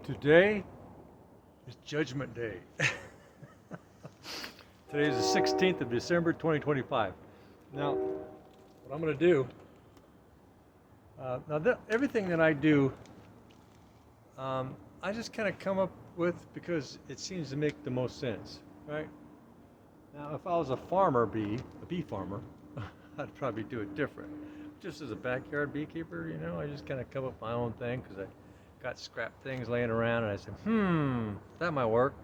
Today is Judgment Day. Today is the 16th of December 2025. Now, what I'm going to do, everything that I do, I just kind of come up with because it seems to make the most sense, right? Now, if I was a bee farmer, I'd probably do it different. Just as a backyard beekeeper, I just kind of come up with my own thing because I got scrap things laying around and I said, that might work.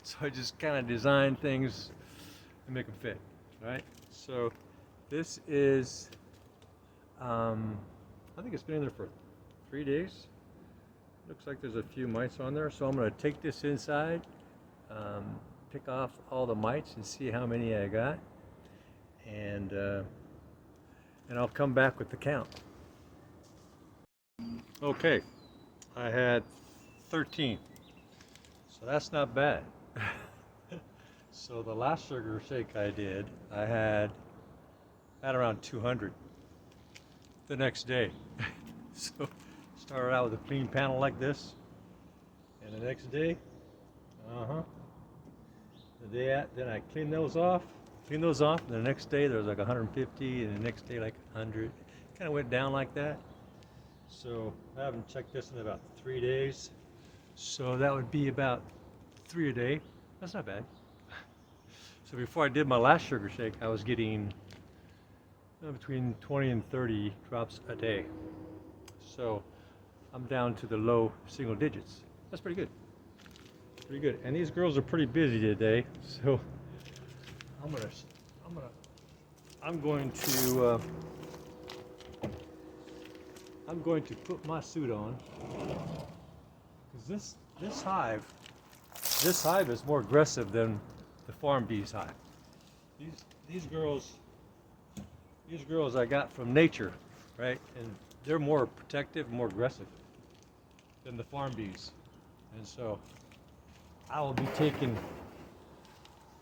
So I just kind of design things and make them fit, right? So this is, I think it's been in there for 3 days. Looks like there's a few mites on there. So I'm going to take this inside, pick off all the mites and see how many I got. And I'll come back with the count. Okay, I had 13, so that's not bad. So the last sugar shake I did, I had around 200 the next day. So started out with a clean panel like this, and the next day, then I cleaned those off, and the next day there was like 150, and the next day like 100. Kind of went down like that. So I haven't checked this in about 3 days. So that would be about 3 a day. That's not bad. So before I did my last sugar shake, I was getting between 20 and 30 drops a day. So I'm down to the low single digits. That's pretty good. Pretty good. And these girls are pretty busy today. So I'm going to put my suit on because this hive is more aggressive than the farm bees hive. These girls I got from nature, right? And they're more protective, more aggressive than the farm bees. And so I will be taking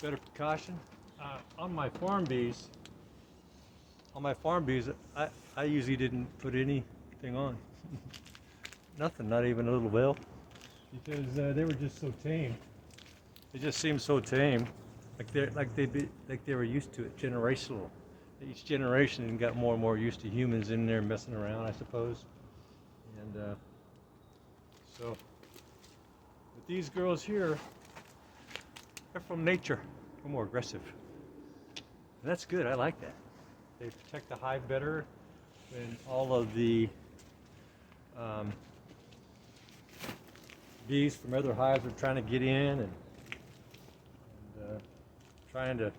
better precaution. On my farm bees, I usually didn't put anything on. Nothing, not even a little veil, because they were just so tame. They just seemed so tame, like they were used to it, generational. Each generation got more and more used to humans in there messing around, I suppose. And so, but these girls here, they're from nature. They're more aggressive. And that's good. I like that. They protect the hive better when all of the bees from other hives are trying to get in and trying to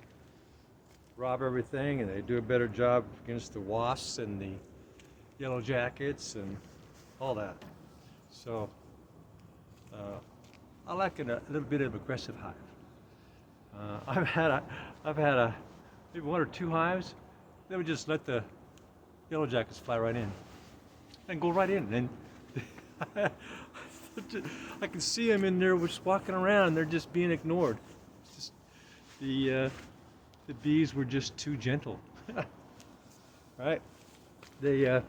rob everything, and they do a better job against the wasps and the yellow jackets and all that. So I like a little bit of aggressive hive. I've had maybe 1 or 2 hives. They would just let the yellow jackets fly right in and go right in, and I can see them in there just walking around, and they're just being ignored. It's just, the bees were just too gentle. Right? They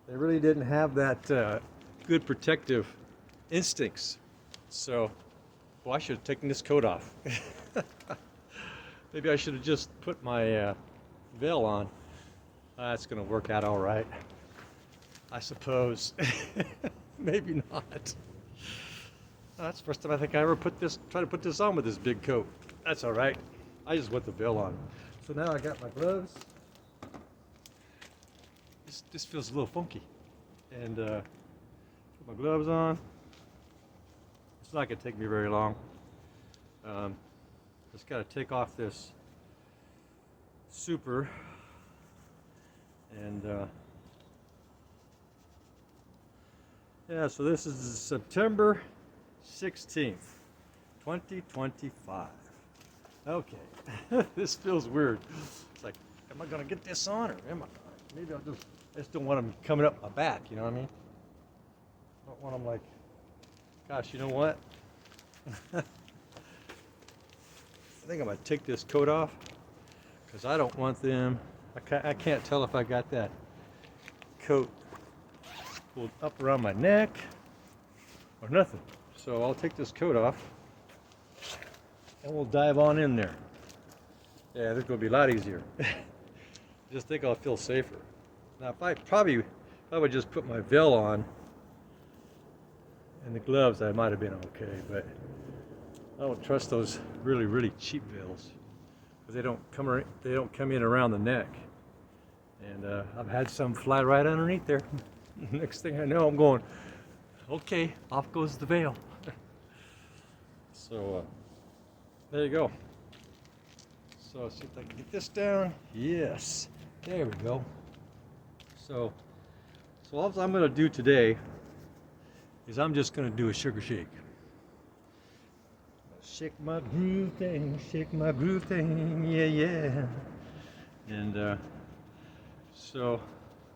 really didn't have that good protective instincts. So, well, I should have taken this coat off. Maybe I should have just put my veil on. That's going to work out all right, I suppose. Maybe not. That's the first time I think I ever try to put this on with this big coat. That's all right. I just want the veil on. So now I got my gloves. This feels a little funky. And put my gloves on. It's not going to take me very long. Just got to take off this super and yeah, so this is September 16th, 2025. Okay, this feels weird. It's like, am I gonna get this on, or am I? Maybe I just don't want them coming up my back. You know what I mean? I don't want them like, gosh, you know what? I think I'm gonna take this coat off because I don't want them. I can't tell if I got that coat pulled up around my neck or nothing. So I'll take this coat off and we'll dive on in there. Yeah, this is going to be a lot easier. Just think I'll feel safer. Now, if I would just put my veil on and the gloves, I might have been okay, but I don't trust those really, really cheap veils because they don't come in around the neck. And I've had some fly right underneath there. Next thing I know, I'm going, okay, off goes the veil. So there you go. So see if I can get this down. Yes, there we go. So all I'm going to do today is I'm just going to do a sugar shake. Shake my groove thing, yeah, yeah. And so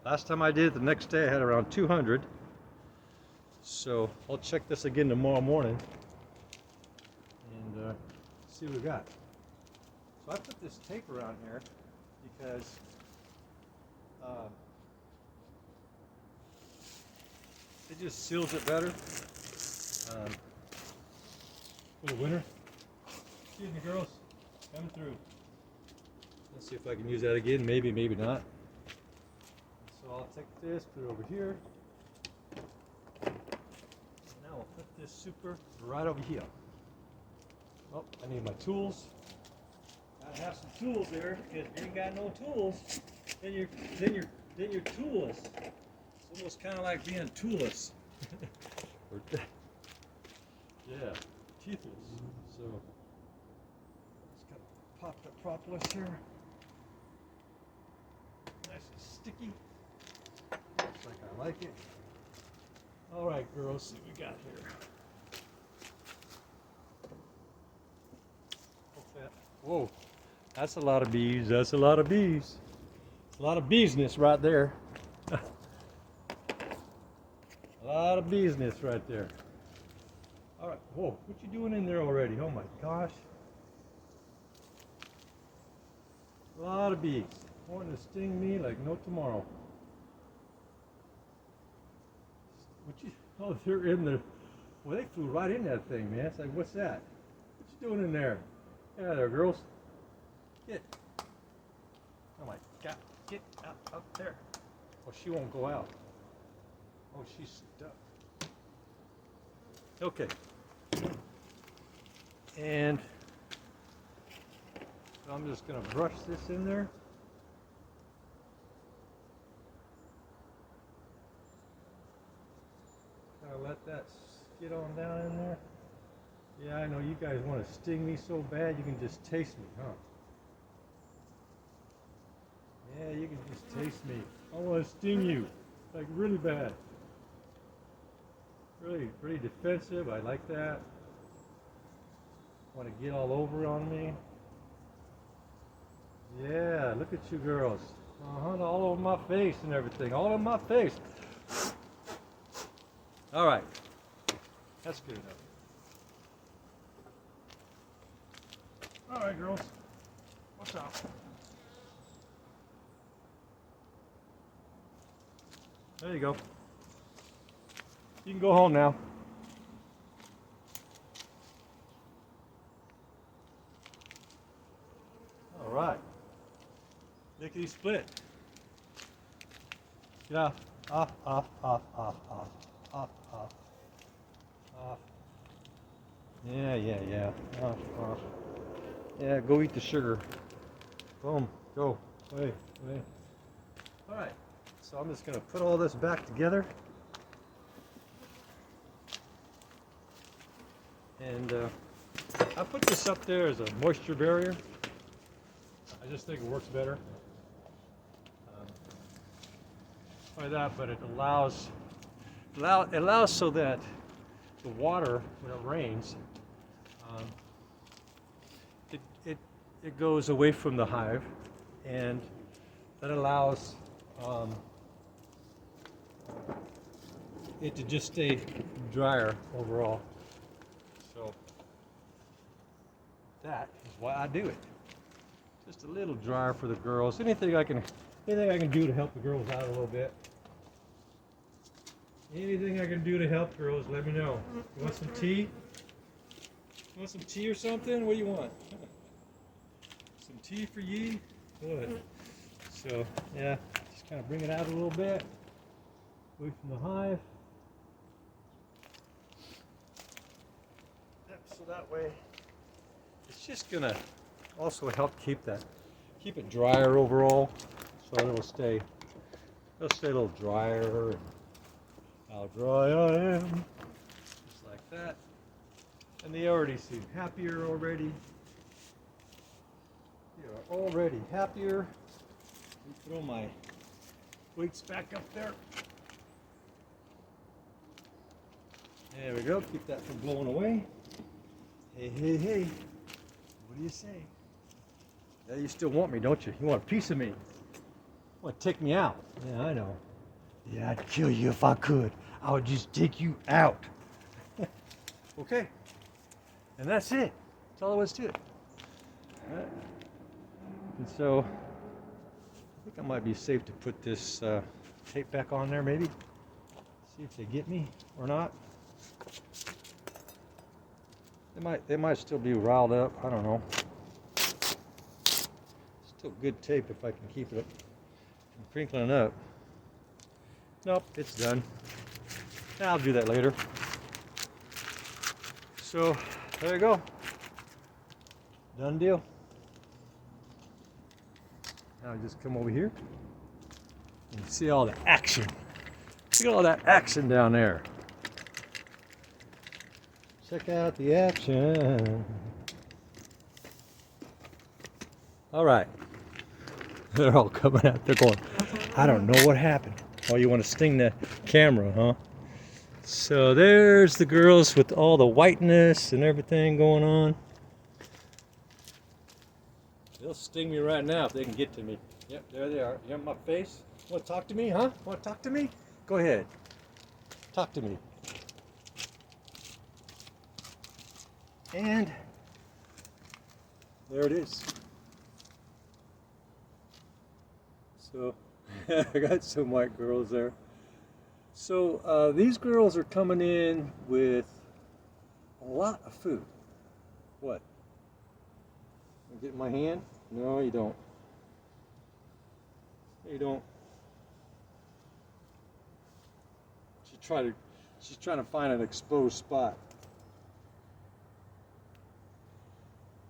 last time I did it, the next day I had around 200. So I'll check this again tomorrow morning and see what we got. So I put this tape around here because it just seals it better for the winter. Excuse me, girls, coming through. Let's see if I can use that again. Maybe, maybe not. So I'll take this, put it over here. Now I'll put this super right over here. Oh, I need my tools. Gotta have some tools there, because if you ain't got no tools, then you're toolless. It's almost kind of like being toolless. Yeah, teethless. So just gotta pop the propolis here. Nice and sticky. Looks like I like it. All right, girls, see what we got here. What's that? Whoa, that's a lot of bees. That's a lot of bees. A lot of beesness right there. A lot of beesness right there. All right, whoa, what you doing in there already? Oh my gosh. A lot of bees wanting to sting me like no tomorrow. What you, oh, they're in there. Well, they flew right in that thing, man. It's like, what's that? What you doing in there? Yeah, there, girls. Get. Oh my God, get up there. Oh, she won't go out. Oh, she's stuck. Okay. And so I'm just going to brush this in there. Kind of let that get on down in there. Yeah, I know you guys want to sting me so bad you can just taste me, huh? Yeah, you can just taste me. I want to sting you, like really bad. Really, pretty defensive. I like that. Want to get all over on me. Yeah, look at you girls. All over my face and everything. All over my face. All right. That's good enough. All right, girls. What's up? There you go. You can go home now. All right. Lickety split. Get off. Off, off, off, off, off, off, off, off. Yeah, yeah, yeah. Off, off. Yeah, go eat the sugar. Boom. Go. Wait, wait. All right. So I'm just going to put all this back together. And I put this up there as a moisture barrier. I just think it works better. By that, but it allows so that the water, when it rains, it goes away from the hive, and that allows it to just stay drier overall. So that is why I do it. Just a little drier for the girls. Anything I can do to help the girls out a little bit. Anything I can do to help, girls, let me know. You want some tea? You want some tea or something? What do you want? Some tea for ye? Good. So, yeah, just kind of bring it out a little bit. Away from the hive. Yep, so that way, it's just gonna also help keep it drier overall. So it'll stay a little drier. How dry I am. Just like that. And they already seem happier already. They are already happier. Let me throw my weights back up there. There we go. Keep that from blowing away. Hey, hey, hey. What do you say? Yeah, you still want me, don't you? You want a piece of me. You want to take me out. Yeah, I know. Yeah, I'd kill you if I could. I would just take you out. Okay. And that's it. That's all there was to it. All right. And so, I think I might be safe to put this tape back on there, maybe. See if they get me or not. They might still be riled up. I don't know. Still good tape if I can keep it from crinkling up. Nope, it's done. I'll do that later. So, there you go. Done deal. Now I just come over here and see all the action. Look at all that action down there. Check out the action. All right. They're all coming out. They're going, I don't know what happened. Oh, you want to sting the camera, huh? So there's the girls with all the whiteness and everything going on. They'll sting me right now if they can get to me. Yep, there they are. You have my face? Want to talk to me, huh? Want to talk to me? Go ahead. Talk to me. And there it is. So I got some white girls there. So these girls are coming in with a lot of food. What? You get in my hand? No, you don't. You don't. She's trying to find an exposed spot.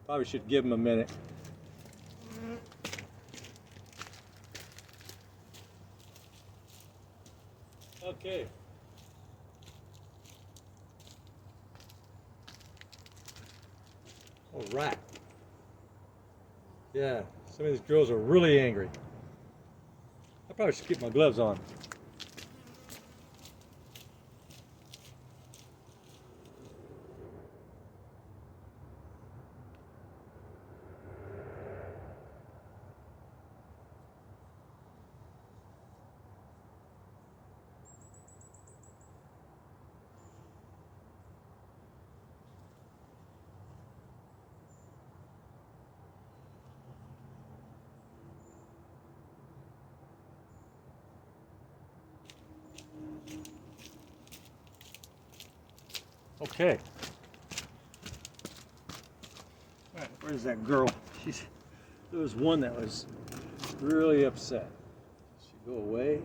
Probably should give them a minute. Okay. All right. Yeah, some of these girls are really angry. I probably should keep my gloves on. Okay. All right, where's that girl? There was one that was really upset. She go away.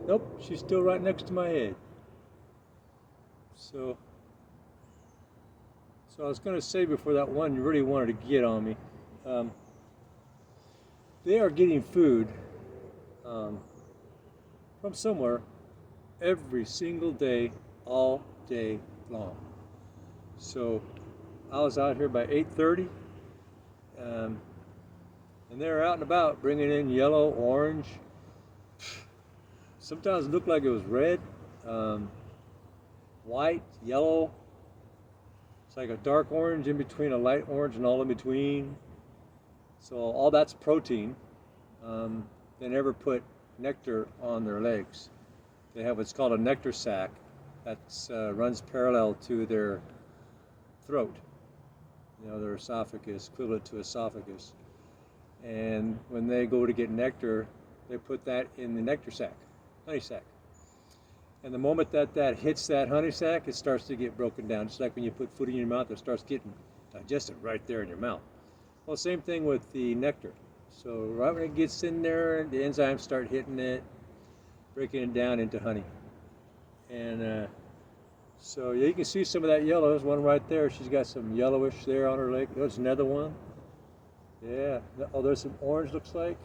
Nope, she's still right next to my head. So I was going to say before that one really wanted to get on me. They are getting food from somewhere every single day, all day long. So I was out here by 8:30, and they're out and about bringing in yellow, orange. Sometimes it looked like it was red, white, yellow. It's like a dark orange in between a light orange and all in between. So all that's protein. They never put nectar on their legs. They have what's called a nectar sac that runs parallel to their throat, their esophagus, equivalent to esophagus. And when they go to get nectar, they put that in the nectar sac, honey sac. And the moment that hits that honey sac, it starts to get broken down. Just like when you put food in your mouth, it starts getting digested right there in your mouth. Well, same thing with the nectar. So right when it gets in there, the enzymes start hitting it, breaking it down into honey. And so yeah, you can see some of that yellow. There's one right there. She's got some yellowish there on her leg. There's another one. Yeah. Oh, there's some orange, looks like.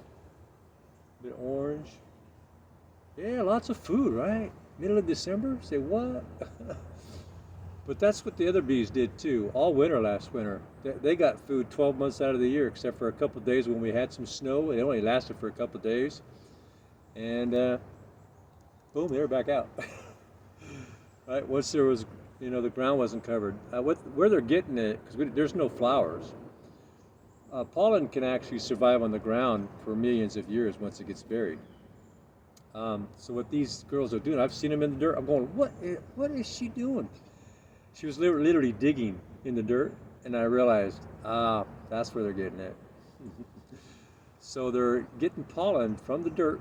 A bit orange. Yeah, lots of food, right? Middle of December? Say what? But that's what the other bees did too. All winter last winter. They got food 12 months out of the year, except for a couple of days when we had some snow. It only lasted for a couple of days. And boom, they were back out. Right? Once there was, the ground wasn't covered. Where they're getting it, because there's no flowers. Pollen can actually survive on the ground for millions of years once it gets buried. So what these girls are doing, I've seen them in the dirt. I'm going, what is she doing? She was literally digging in the dirt, and I realized, that's where they're getting it. So they're getting pollen from the dirt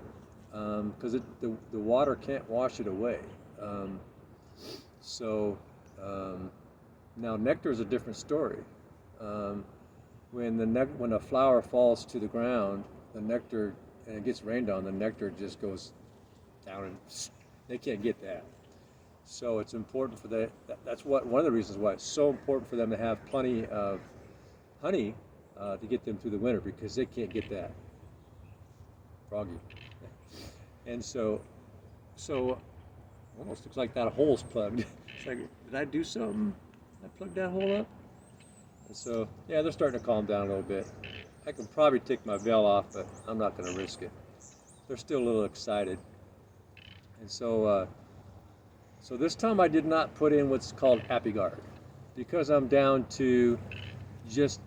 because the water can't wash it away. Now nectar is a different story. When a flower falls to the ground, the nectar, and it gets rained on, the nectar just goes down, and they can't get that. So it's important for that. That's one of the reasons why it's so important for them to have plenty of honey to get them through the winter, because they can't get that. Froggy. And so almost looks like that hole's plugged. It's like, did I do something? Did I plug that hole up? And so, yeah, they're starting to calm down a little bit. I can probably take my veil off, but I'm not going to risk it. They're still a little excited. And so this time I did not put in what's called ApiGuard, because I'm down to just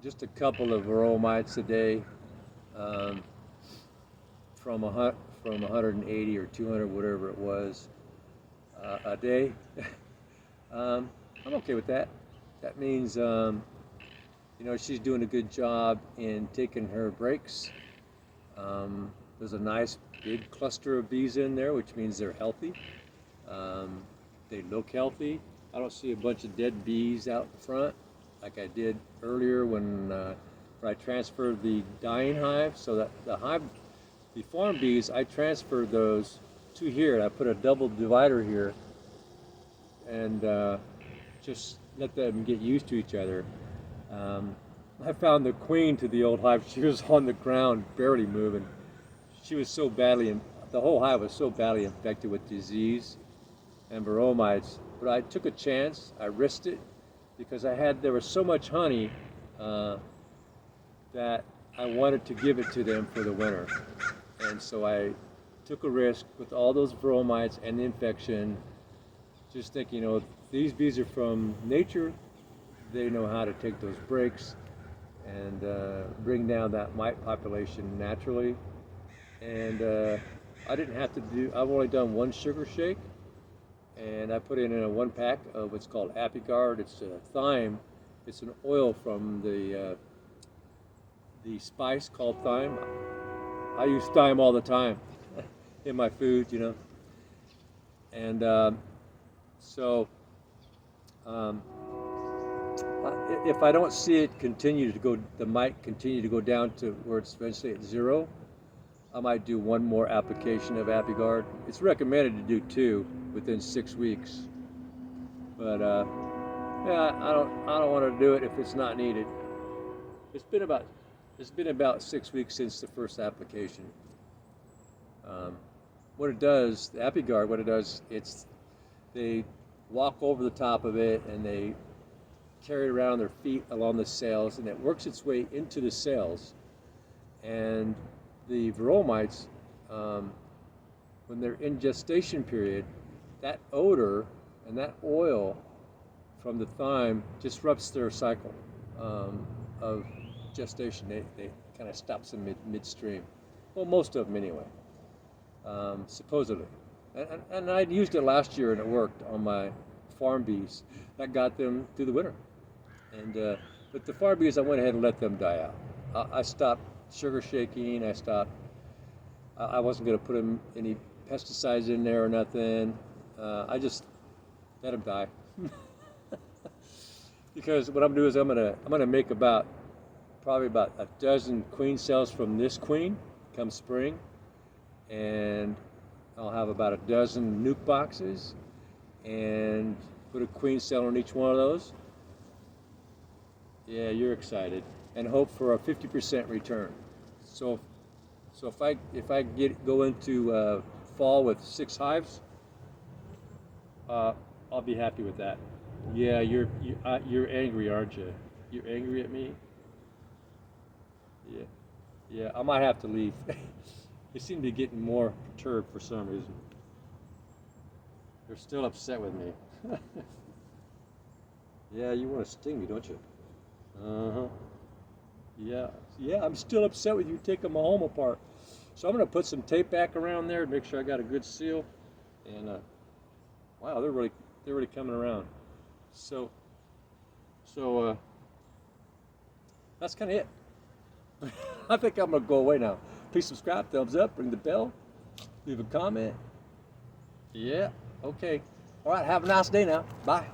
a couple of varroa mites a day, from 180 or 200, whatever it was, a day. I'm okay with that. That means, she's doing a good job in taking her breaks. There's a nice big cluster of bees in there, which means they're healthy. They look healthy. I don't see a bunch of dead bees out in front like I did earlier when I transferred the dying hive. So that the farm bees, I transferred those to here, and I put a double divider here, and just let them get used to each other. I found the queen to the old hive. She was on the ground, barely moving. She was so badly, the whole hive was so badly infected with disease and varroa mites. But I took a chance. I risked it because there was so much honey that I wanted to give it to them for the winter. And so I took a risk with all those varroa mites and the infection, just thinking, these bees are from nature. They know how to take those breaks and bring down that mite population naturally. And I didn't have to I've only done one sugar shake, and I put it in a 1 pack of what's called ApiGuard. It's a thyme. It's an oil from the spice called thyme. I use thyme all the time in my food, And if I don't see it the mite continue to go down to where it's eventually at 0, I might do one more application of ApiGuard. It's recommended to do 2 within 6 weeks, but yeah, I don't want to do it if it's not needed. It's been about 6 weeks since the first application. What it does, the ApiGuard, they walk over the top of it and they carry it around their feet along the cells, and it works its way into the cells. And the varroa mites, when they're in gestation period, that odor and that oil from the thyme disrupts their cycle of gestation. They kind of stops them midstream. Well, most of them anyway, supposedly. And I used it last year and it worked on my farm bees. That got them through the winter. And but the farm bees, I went ahead and let them die out. I stopped sugar shaking. I wasn't going to put them any pesticides in there or nothing. I just let them die. Because what I'm doing is I'm gonna make probably about a dozen queen cells from this queen come spring, and I'll have about a dozen nuke boxes and put a queen cell on each one of those. Yeah, you're excited, and hope for a 50% return. So if I go into fall with 6 hives, I'll be happy with that. Yeah, you're angry, aren't you? You're angry at me? Yeah, yeah. I might have to leave. They seem to be getting more perturbed for some reason. They're still upset with me. Yeah, you want to sting me, don't you? Uh-huh. Yeah, yeah. I'm still upset with you taking my home apart. So I'm gonna put some tape back around there to make sure I got a good seal. And wow, they're really coming around. So that's kind of it. I think I'm gonna go away now. Please subscribe, thumbs up, ring the bell, leave a comment. Yeah, okay. All right, have a nice day now. Bye.